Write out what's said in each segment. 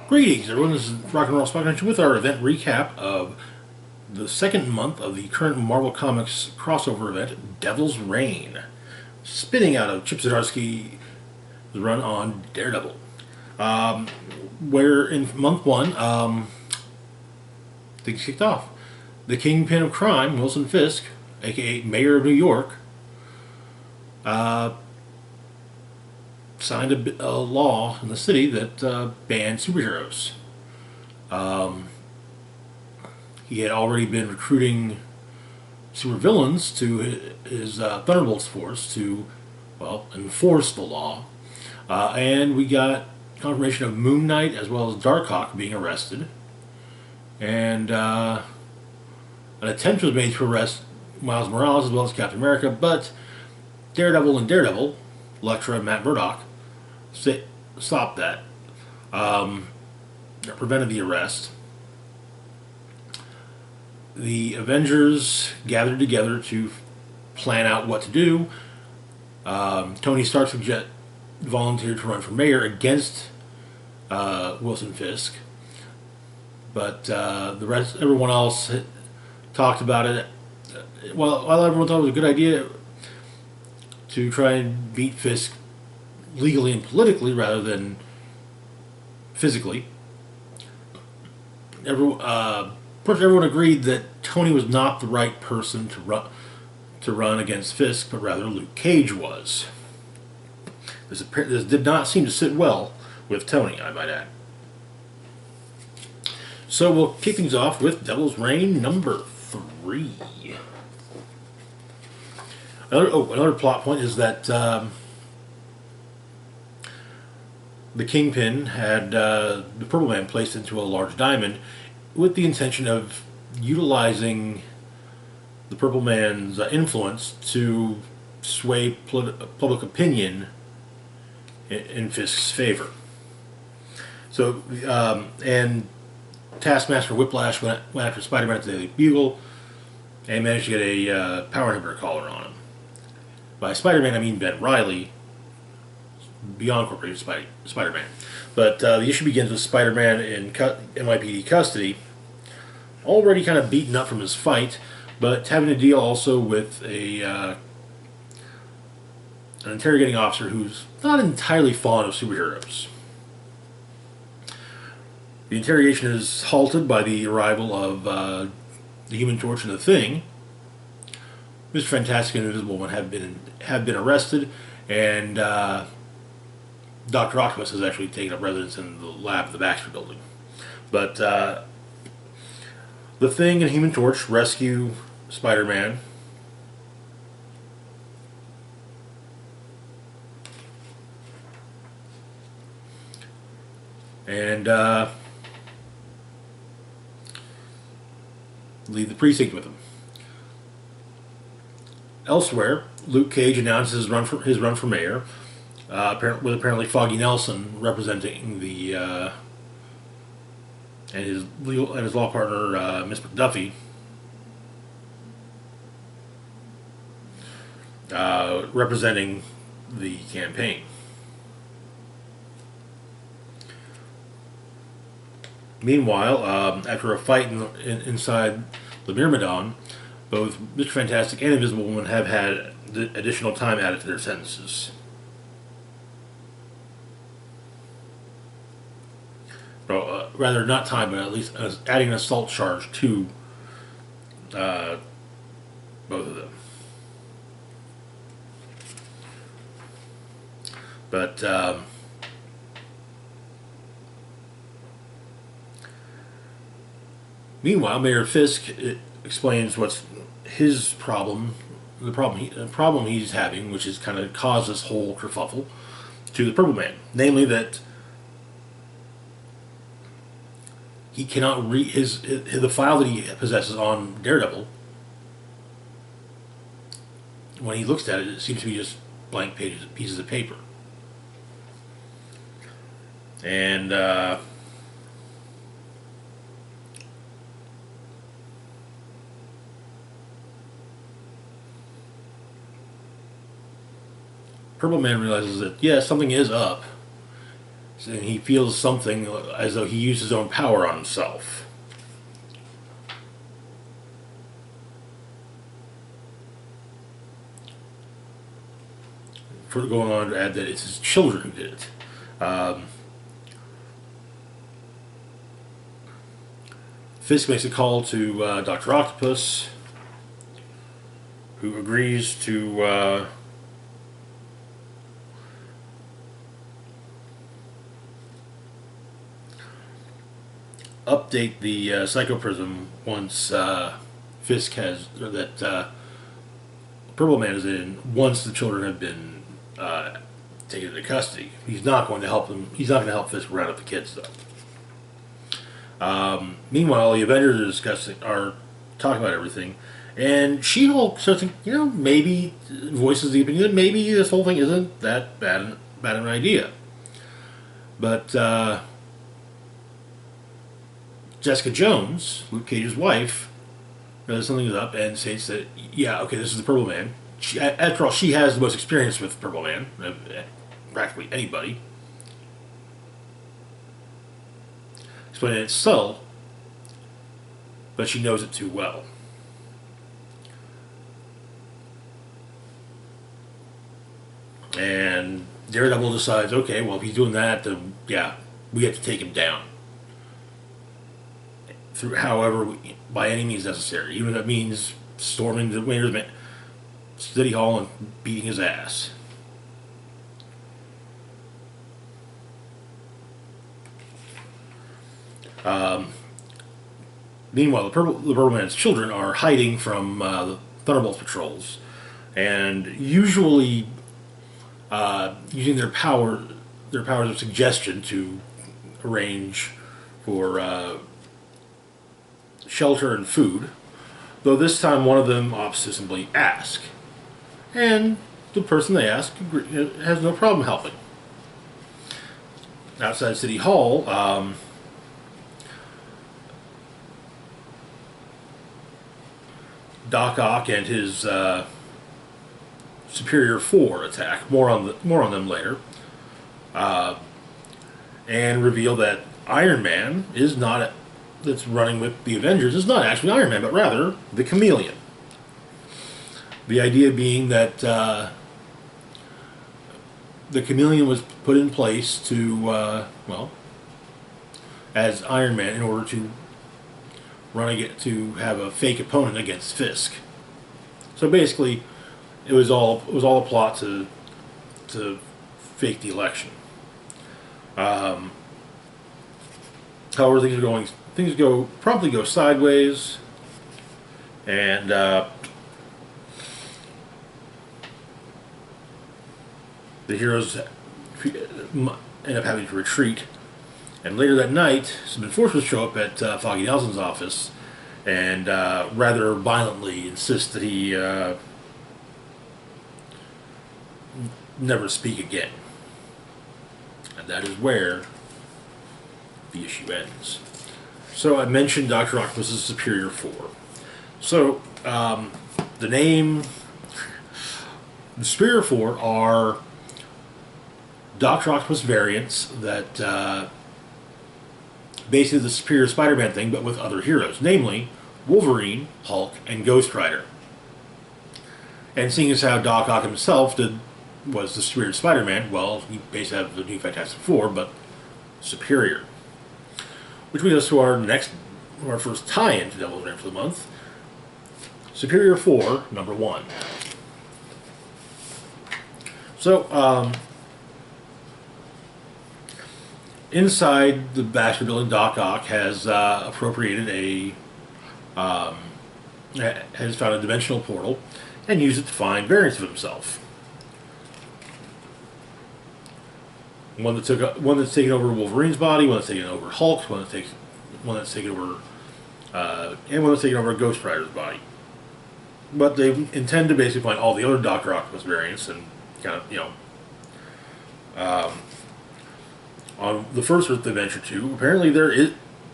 Greetings, everyone. This is Rock and Roll Spotlight with our event recap of the second month of the current Marvel Comics crossover event, Devil's Reign, spinning out of Chip Zdarsky's run on Daredevil. Where in month one, things kicked off. The kingpin of crime, Wilson Fisk, aka Mayor of New York, signed a law in the city that banned superheroes. He had already been recruiting supervillains to his Thunderbolts force to, well, enforce the law. And we got confirmation of Moon Knight as well as Darkhawk being arrested. And an attempt was made to arrest Miles Morales as well as Captain America, but Daredevil and Daredevil, Elektra and Matt Murdock, stopped that, prevented the arrest. The Avengers gathered together to plan out what to do. Tony Stark volunteered to run for mayor against Wilson Fisk, but everyone else talked about it. While everyone thought it was a good idea to try and beat Fisk legally and politically rather than physically, everyone agreed that Tony was not the right person to run against Fisk, but rather Luke Cage was. This did not seem to sit well with Tony, I might add. So we'll kick things off with Devil's Reign number 3. Another plot point is that the Kingpin had the Purple Man placed into a large diamond with the intention of utilizing the Purple Man's influence to sway public opinion in Fisk's favor. So, and Taskmaster Whiplash went after Spider-Man at the Daily Bugle and managed to get a power inhibitor collar on him. By Spider-Man, I mean Ben Reilly, Beyond Corporated Spider-Man. But the issue begins with Spider-Man in NYPD custody, already kind of beaten up from his fight, but having to deal also with an interrogating officer who's not entirely fond of superheroes. The interrogation is halted by the arrival of the Human Torch and the Thing. Mr. Fantastic and Invisible Woman have been arrested, and Dr. Octopus has actually taken up residence in the lab of the Baxter Building. But the Thing and Human Torch rescue Spider-Man. And leave the precinct with him. Elsewhere, Luke Cage announces his run for mayor, with apparently Foggy Nelson representing the and his law partner Miss McDuffie representing the campaign. Meanwhile, after a fight inside the Myrmidon, both Mr. Fantastic and Invisible Woman have had additional time added to their sentences. Well, rather, not time, but at least adding an assault charge to both of them. But meanwhile, Mayor Fisk explains what's his problem, the problem he's having, which has kind of caused this whole kerfuffle, to the Purple Man. Namely, that he cannot read the file that he possesses on Daredevil. When he looks at it, it seems to be just blank pieces of paper. And Purple Man realizes that, yeah, something is up. and he feels something as though he used his own power on himself. For going on to add that it's his children who did it. Fisk makes a call to Dr. Octopus, who agrees to update the psychoprism once Fisk has, or that Purple Man is in, once the children have been taken into custody. He's not going to help them. He's not going to help Fisk round up the kids, though. Meanwhile, the Avengers are talking about everything, and She-Hulk starts thinking, maybe voices the opinion, maybe this whole thing isn't that bad an idea. But Jessica Jones, Luke Cage's wife, knows something's up and states that, yeah, okay, this is the Purple Man. After all, she has the most experience with Purple Man, practically anybody. Explaining it's subtle, but she knows it too well. And Daredevil decides, okay, well, if he's doing that, then yeah, we have to take him down. By any means necessary. Even if that means storming the Winter's City Hall and beating his ass. Meanwhile, the Purple Man's children are hiding from the Thunderbolt patrols, and usually using their powers of suggestion to arrange for shelter and food. Though this time, one of them opts to simply ask, and the person they ask has no problem helping. Outside City Hall, Doc Ock and his Superior 4 attack. More on them later, and reveal that Iron Man that's running with the Avengers is not actually Iron Man, but rather the Chameleon. The idea being that the Chameleon was put in place to, as Iron Man in order to have a fake opponent against Fisk. So basically, it was all a plot to fake the election. However, things promptly go sideways, and the heroes end up having to retreat. And later that night, some enforcers show up at Foggy Nelson's office and rather violently insist that he never speak again. And that is where the issue ends. So I mentioned Dr. Octopus's Superior 4. So the Superior 4 are Dr. Octopus variants that basically the Superior Spider-Man thing, but with other heroes, namely Wolverine, Hulk, and Ghost Rider. And seeing as how Doc Ock himself was the Superior Spider-Man, well, he basically had the new Fantastic Four, but superior. Which brings us to our first tie-in to Devil's Reign for the month. Superior 4, number 1. So, inside the Baxter Building, Doc Ock has has found a dimensional portal and used it to find variants of himself. One that's taken over Wolverine's body, one that's taken over Hulk's, one that's taken over Ghost Rider's body. But they intend to basically find all the other Dr. Octopus variants and kind of, on the first Earth they venture to, apparently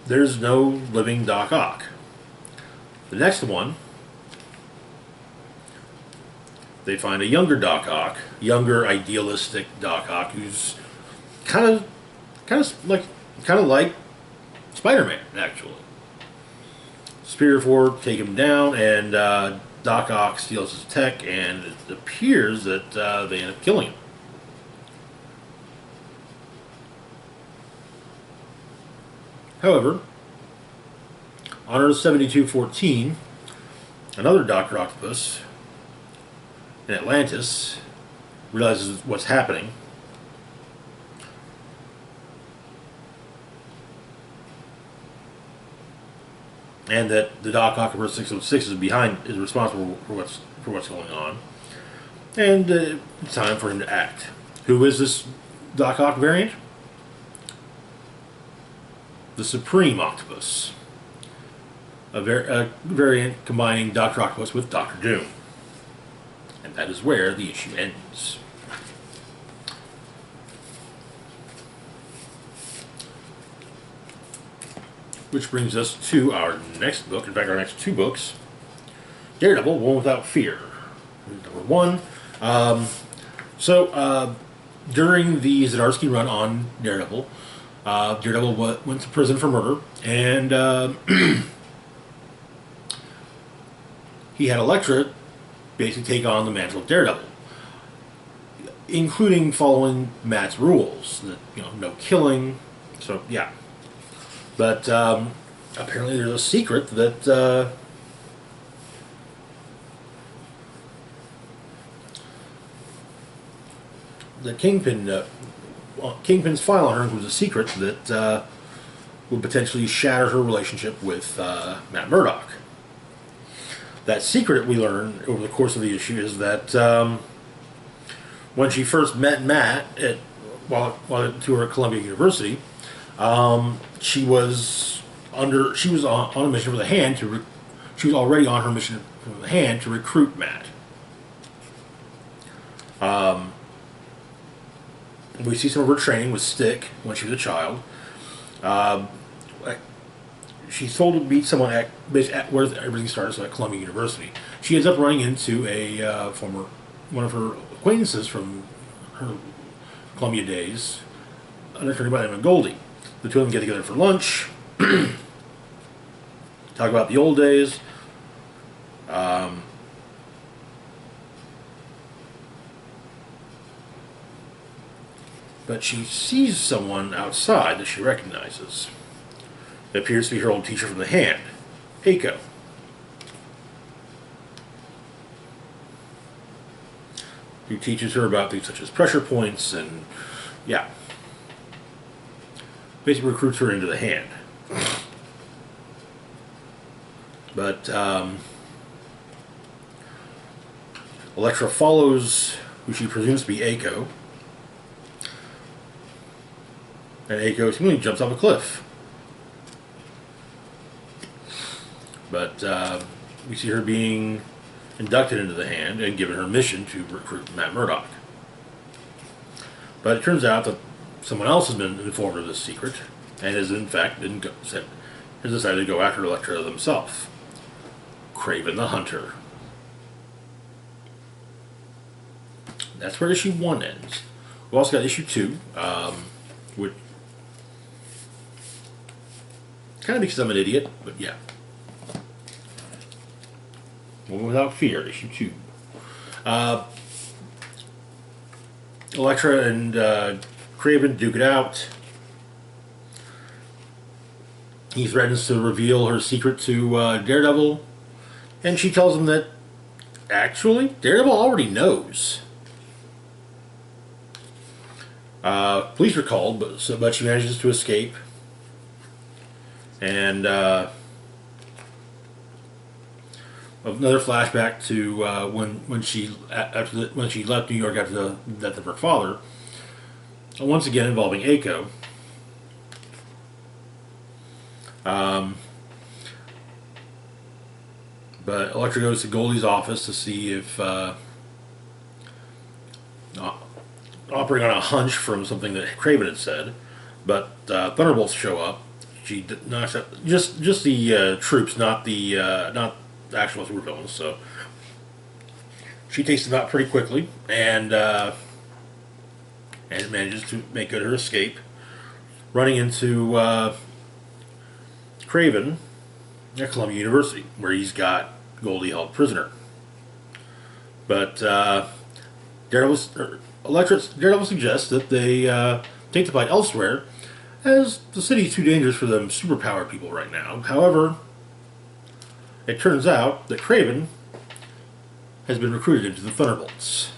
there's no living Doc Ock. The next one, they find a younger Doc Ock, younger idealistic Doc Ock, who's kind kind of like Spider-Man, actually. Superior Four take him down, and Doc Ock steals his tech, and it appears that they end up killing him. However, on Earth 7214, another Dr. Octopus in Atlantis realizes what's happening. And that the Doc Octopus 606 is responsible for what's going on. And it's time for him to act. Who is this Doc Ock variant? The Supreme Octopus. A variant combining Dr. Octopus with Dr. Doom. And that is where the issue ends. Which brings us to our next book, in fact our next two books. Daredevil, One Without Fear. Number one. During the Zdarsky run on Daredevil, Daredevil went to prison for murder, and he had Elektra basically take on the mantle of Daredevil, including following Matt's rules. No killing. So, yeah. But apparently there's a secret that the Kingpin's file on her was a secret that would potentially shatter her relationship with Matt Murdock. That secret, we learn over the course of the issue, is that when she first met Matt while to her at Columbia University, she was on a mission for the Hand she was already on her mission for the Hand to recruit Matt. We see some of her training with Stick when she was a child. She's told to meet someone at where everything started, so at Columbia University. She ends up running into one of her acquaintances from her Columbia days, an attorney by the name of Goldie. The two of them get together for lunch, talk about the old days. But she sees someone outside that she recognizes. It appears to be her old teacher from the Hand, Aiko. Who teaches her about things such as pressure points and, yeah. Basically recruits her into the Hand. But Elektra follows who she presumes to be Aiko. And Aiko seemingly jumps off a cliff. But we see her being inducted into the Hand and given her mission to recruit Matt Murdock. But it turns out that someone else has been informed of this secret and has in fact has decided to go after Elektra themselves. Kraven the Hunter. That's where issue 1 ends. We've also got issue 2, which kind of because I'm an idiot, but yeah. One Without Fear, issue 2. Elektra and Kraven duke it out. He threatens to reveal her secret to Daredevil, and she tells him that actually Daredevil already knows. Police are called, but she manages to escape. And another flashback to when she left New York after the death of her father. Once again involving Aiko. But Elektra goes to Goldie's office to see if operating on a hunch from something that Kraven had said, but Thunderbolts show up. She knocks out just the troops, not the actual supervillains. So she takes them out pretty quickly and manages to make good her escape. running into Craven at Columbia University, where he's got Goldie held prisoner. But Daredevil suggests that they take the fight elsewhere, as the city's too dangerous for them superpowered people right now. However, it turns out that Craven has been recruited into the Thunderbolts.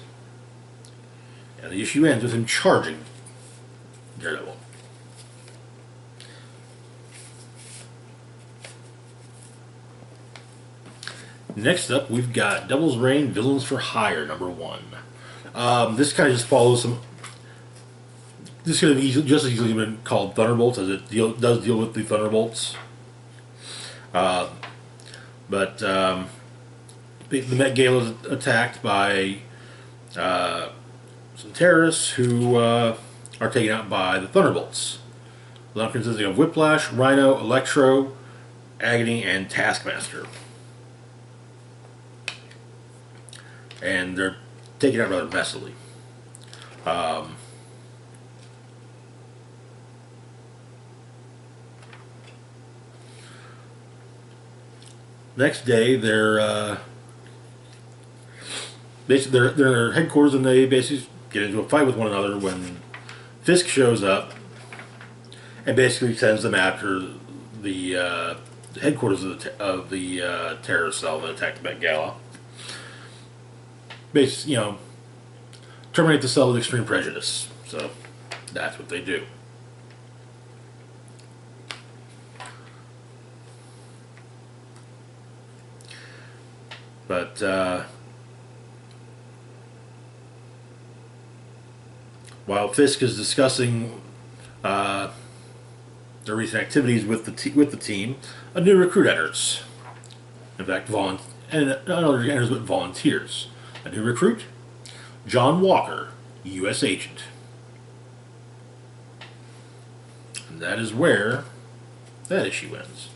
And the issue ends with him charging Daredevil. Next up, we've got Devil's Reign Villains for Hire #1. This kind of just follows some. This could have just as easily been called Thunderbolts, as it does deal with the Thunderbolts. But the Met Gala is attacked by some terrorists who are taken out by the Thunderbolts. They're consisting of Whiplash, Rhino, Electro, Agony, and Taskmaster. And they're taken out rather messily. Next day, they're basically their headquarters, and they basically get into a fight with one another when Fisk shows up and basically sends them after the headquarters of the terrorist cell that attacked the Met Gala. Basically, terminate the cell with extreme prejudice. So that's what they do. But while Fisk is discussing their recent activities with the team, a new recruit enters. In fact, and not only enters but volunteers. A new recruit, John Walker, U.S. agent. And that is where that issue ends.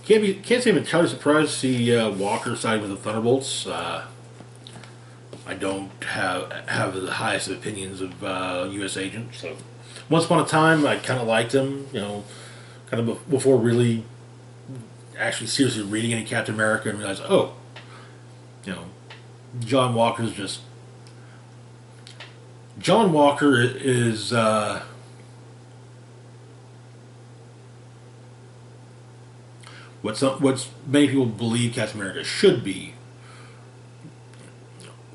Can't say I'm entirely surprised to see Walker side with the Thunderbolts. I don't have the highest opinions of U.S. Agent. So once upon a time, I kind of liked him. Kind of before really actually seriously reading any Captain America and realized, John Walker is what's many people believe Captain America should be,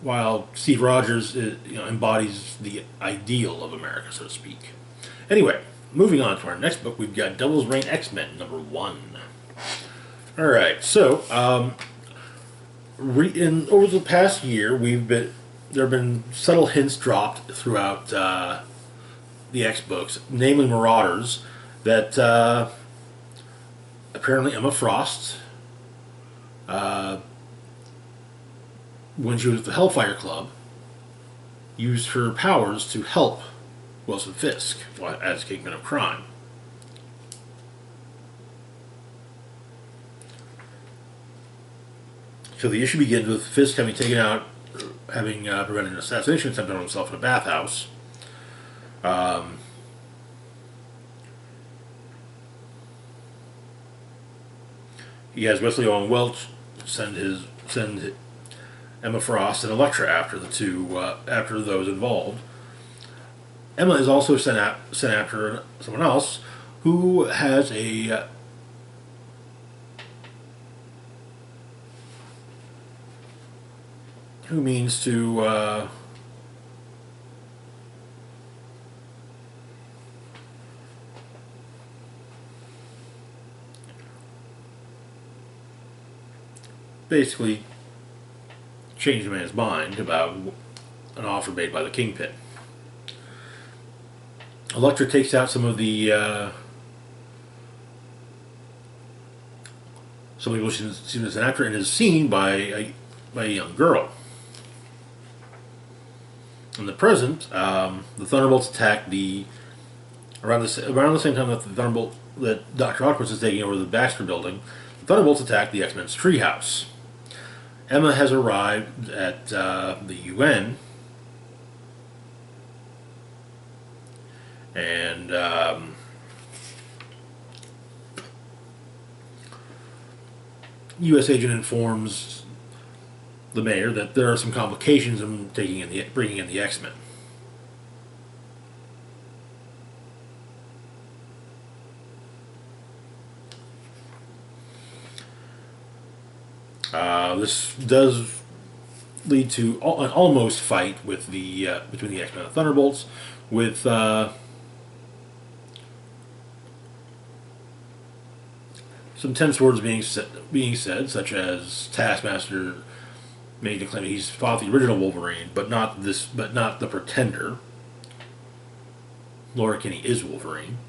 while Steve Rogers embodies the ideal of America, so to speak. Anyway, moving on to our next book, we've got Devil's Reign X-Men #1. All right, so over the past year, there have been subtle hints dropped throughout the X books, namely Marauders, that apparently Emma Frost, when she was at the Hellfire Club, used her powers to help Wilson Fisk as Kingpin of Crime. So the issue begins with Fisk having prevented an assassination attempt on himself in a bathhouse. He has Wesley Owen Welch send Emma Frost and Elektra after after those involved. Emma is also sent after someone else who has who means to basically change the man's mind about an offer made by the Kingpin. Elektra takes out some of the people she's an actor and is seen by a young girl. In the present, the Thunderbolts attack around the same time that Dr. Octopus is taking over the Baxter Building. The Thunderbolts attack the X-Men's treehouse. Emma has arrived at the UN, And U.S. agent informs the mayor that there are some complications in bringing in the X-Men. This does lead to an almost fight with between the X-Men and the Thunderbolts, with some tense words being said, such as Taskmaster made the claim that he's fought the original Wolverine, but not the Pretender. Laura Kinney is Wolverine.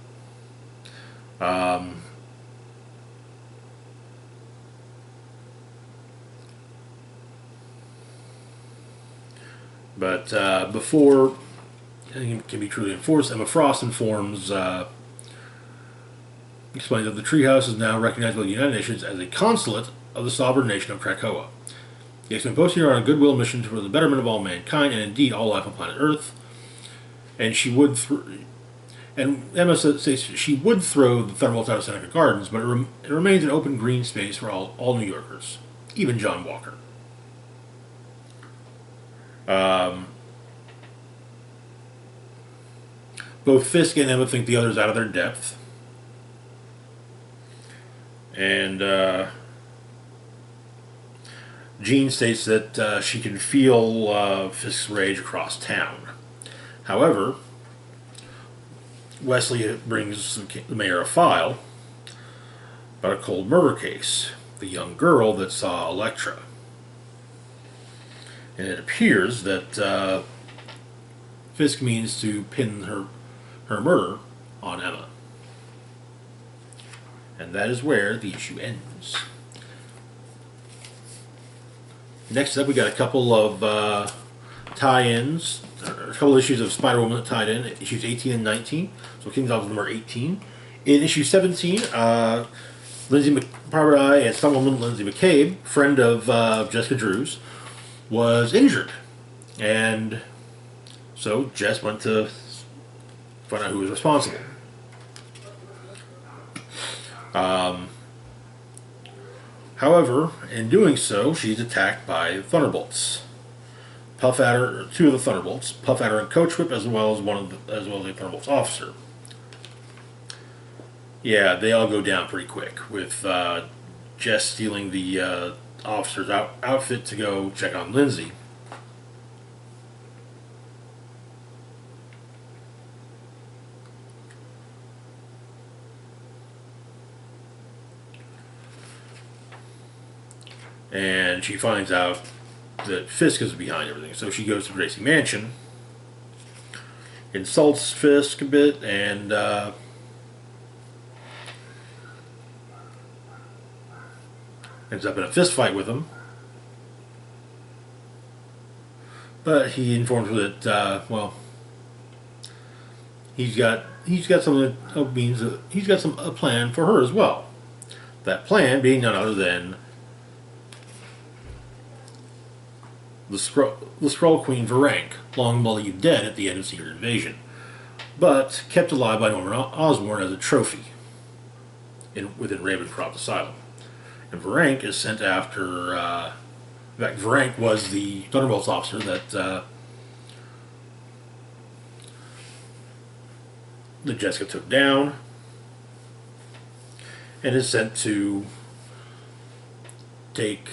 But before anything can be truly enforced, Emma Frost explains that the Treehouse is now recognized by the United Nations as a consulate of the sovereign nation of Krakoa. The X-Men posted here on a goodwill mission for the betterment of all mankind and indeed all life on planet Earth. And Emma says she would throw the Thunderbolts out of Seneca Gardens, but it remains an open green space for all New Yorkers, even John Walker. Both Fisk and Emma think the other's out of their depth. And Jean states that she can feel Fisk's rage across town. However, Wesley brings the mayor a file about a cold murder case, the young girl that saw Elektra. And it appears that Fisk means to pin her murder on Emma. And that is where the issue ends. Next up, we got a couple of tie-ins, a couple of issues of Spider-Woman that tied in, issues 18 and 19. So King's Office number 18. In issue 17, Private Eye and Stuntwoman Lindsay McCabe, friend of Jessica Drew's, was injured. And so Jess went to find out who was responsible. However, in doing so, she's attacked by Thunderbolts. Two of the Thunderbolts, Puff Adder and Coach Whip, as well as a Thunderbolts officer. Yeah, they all go down pretty quick, with Jess stealing the officer's outfit to go check on Lindsay. And she finds out that Fisk is behind everything. So she goes to Gracie Mansion, insults Fisk a bit, and ends up in a fist fight with him. But he informs her that, he's got a plan for her as well. That plan being none other than the Skrull Queen Varank, long believed dead at the end of Secret Invasion, but kept alive by Norman Osborn as a trophy within Ravencroft Asylum. And Varank is sent after. In fact, Varank was the Thunderbolts officer that Jessica took down, and is sent to take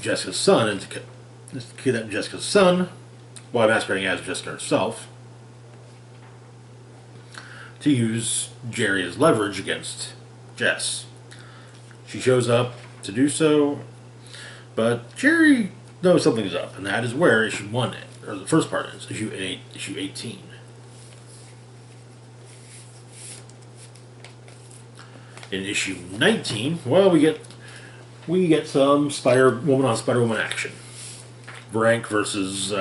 Jessica's son and to kidnap Jessica's son while masquerading as Jessica herself, to use Jerry as leverage against Jess. She shows up to do so, but Jerry knows something's up, and that is where issue 1 ends, or the first part is, issue 18. In issue 19, well, we get some Spider-Woman on Spider-Woman action. Varank versus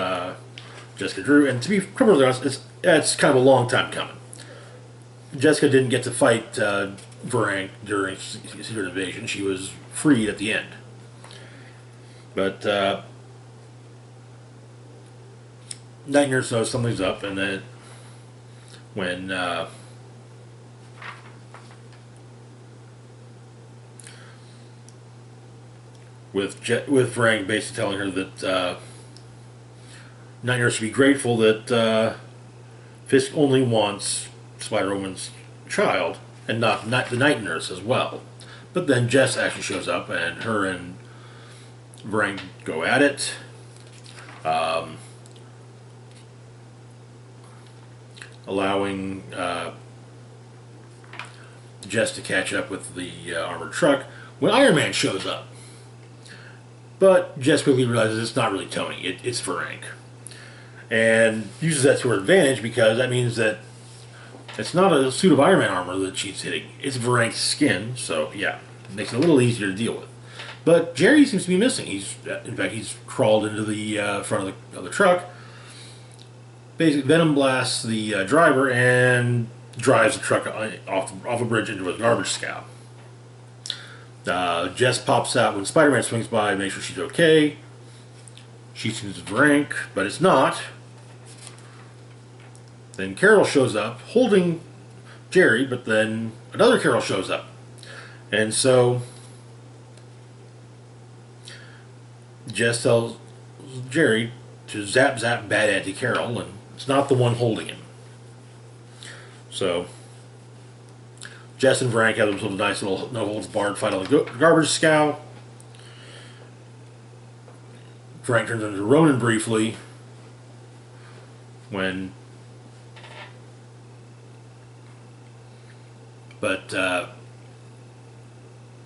Jessica Drew, and to be perfectly honest, it's kind of a long time coming. Jessica didn't get to fight Varank during Secret Invasion. She was freed at the end. But Night Nurse knows something's up, and that when with Frank basically telling her that Night Nurse should be grateful that Fisk only wants Spider-Woman's child and not the Night Nurse as well. But then Jess actually shows up, and her and Frank go at it. Allowing Jess to catch up with the armored truck when Iron Man shows up. But Jess quickly realizes it's not really Tony, it's Frank. And uses that to her advantage because that means that it's not a suit of Iron Man armor that she's hitting, it's Frank's skin, so yeah, it makes it a little easier to deal with. But Jerry seems to be missing. In fact, he's crawled into the front of the truck. Basically, Venom blasts the driver and drives the truck off a bridge into a garbage scow. Jess pops out when Spider-Man swings by to make sure she's okay. She seems to rank, but it's not. Then Carol shows up holding Jerry, but then another Carol shows up. And so Jess tells Jerry to zap bad anti-Carol, and it's not the one holding him. So Jess and Frank have themselves a nice little no-holds-barred fight on the garbage scow. Frank turns into Ronan briefly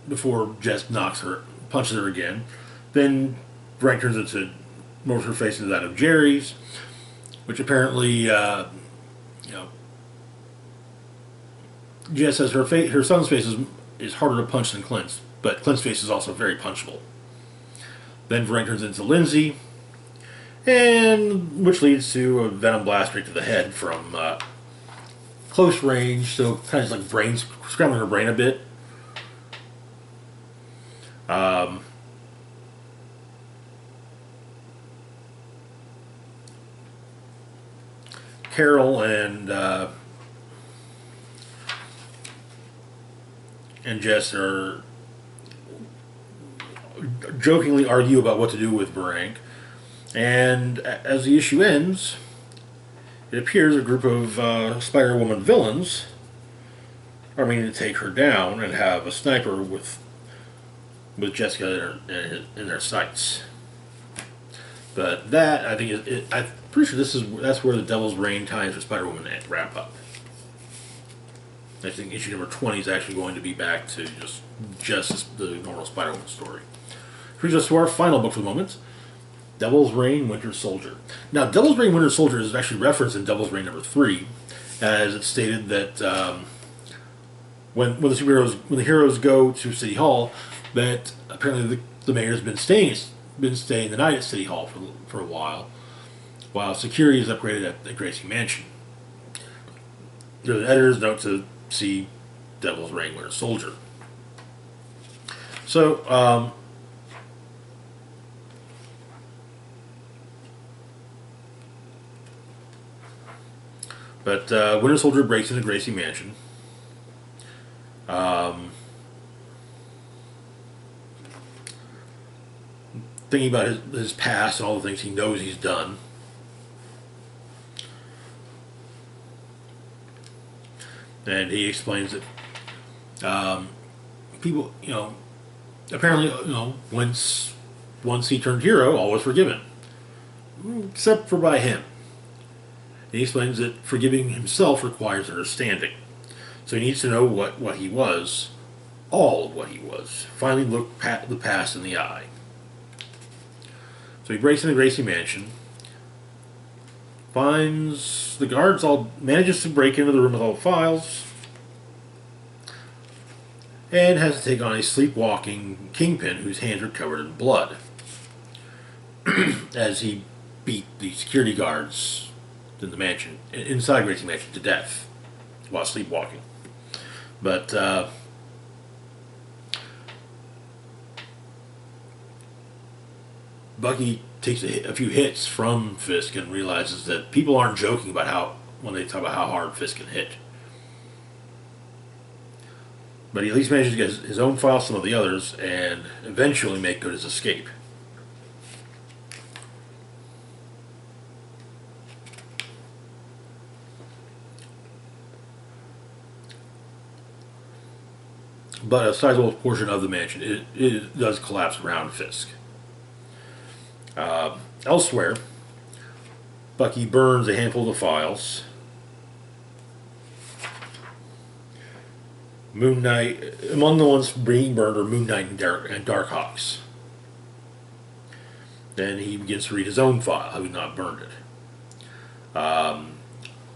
before Jess punches her again. Then Frank turns into most of her face into that of Jerry's, which apparently, Jess says her son's face is harder to punch than Clint's, but Clint's face is also very punchable. Then Frank turns into Lindsay, and which leads to a Venom blast right to the head from close range, so kind of like scrambling her brain a bit. Carol and Jess are jokingly argue about what to do with Frank, and as the issue ends, it appears a group of Spider-Woman villains are meaning to take her down and have a sniper with Jessica in their sights. But that, I think, I'm pretty sure that's where the Devil's Reign times for Spider-Woman wrap up. I think issue number 20 is actually going to be back to just the normal Spider-Woman story. Brings us to our final book for the moment, Devil's Reign Winter Soldier. Now, Devil's Reign Winter Soldier is actually referenced in Devil's Reign number 3, as it stated that when the heroes go to City Hall, that apparently the mayor's been staying the night at City Hall for a while security is upgraded at the Gracie Mansion. There's an editor's note to see Devil's Reign Winter Soldier. So, Winter Soldier breaks into Gracie Mansion. Thinking about his past and all the things he knows he's done. And he explains that people, apparently, once he turned hero, all was forgiven. Except for by him. And he explains that forgiving himself requires understanding. So he needs to know what he was, all of what he was. Finally look the past in the eye. So he breaks into Gracie Mansion, finds the guards manages to break into the room with all the files, and has to take on a sleepwalking Kingpin whose hands are covered in blood as he beat the security guards in the mansion, inside Gracie Mansion, to death while sleepwalking. But Bucky takes a few hits from Fisk and realizes that people aren't joking about how when they talk about how hard Fisk can hit. But he at least manages to get his own file, some of the others, and eventually make good his escape. But a sizable portion of the mansion it does collapse around Fisk. Elsewhere, Bucky burns a handful of the files. Moon Knight, among the ones being burned are Moon Knight and Darkhawks. Then he begins to read his own file, having not burned it.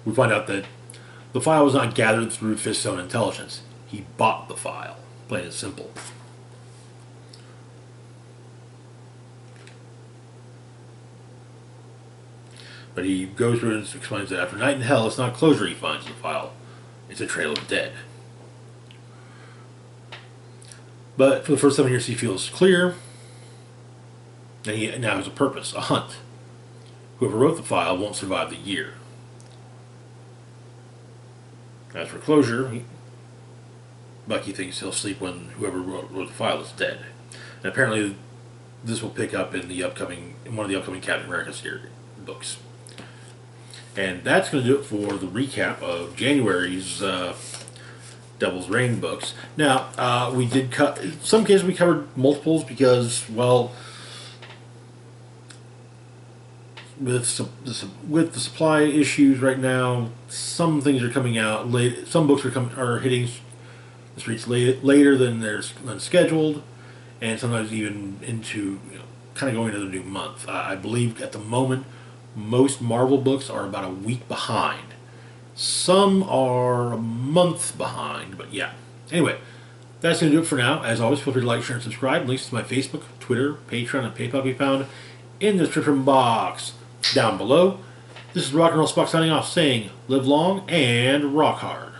We find out that the file was not gathered through Fisk's own intelligence. He bought the file, plain and simple. But he goes through and explains that after Night in Hell, it's not closure he finds in the file. It's a trail of dead. But for the first 7 years, he feels clear, and he now has a purpose, a hunt. Whoever wrote the file won't survive the year. As for closure, Bucky thinks he'll sleep when whoever wrote the file is dead. And apparently, this will pick up in one of the upcoming Captain America series books. And that's going to do it for the recap of January's Devil's Reign books. Now, we did in some cases we covered multiples because, well, with the supply issues right now, some things are coming out late. Some books are hitting the streets later than scheduled, and sometimes even into kind of going into the new month. I believe at the moment most Marvel books are about a week behind. Some are a month behind, but yeah. Anyway, that's going to do it for now. As always, feel free to like, share, and subscribe. Links to my Facebook, Twitter, Patreon, and PayPal can be found in the description box down below. This is Rock and Roll Spock signing off, saying live long and rock hard.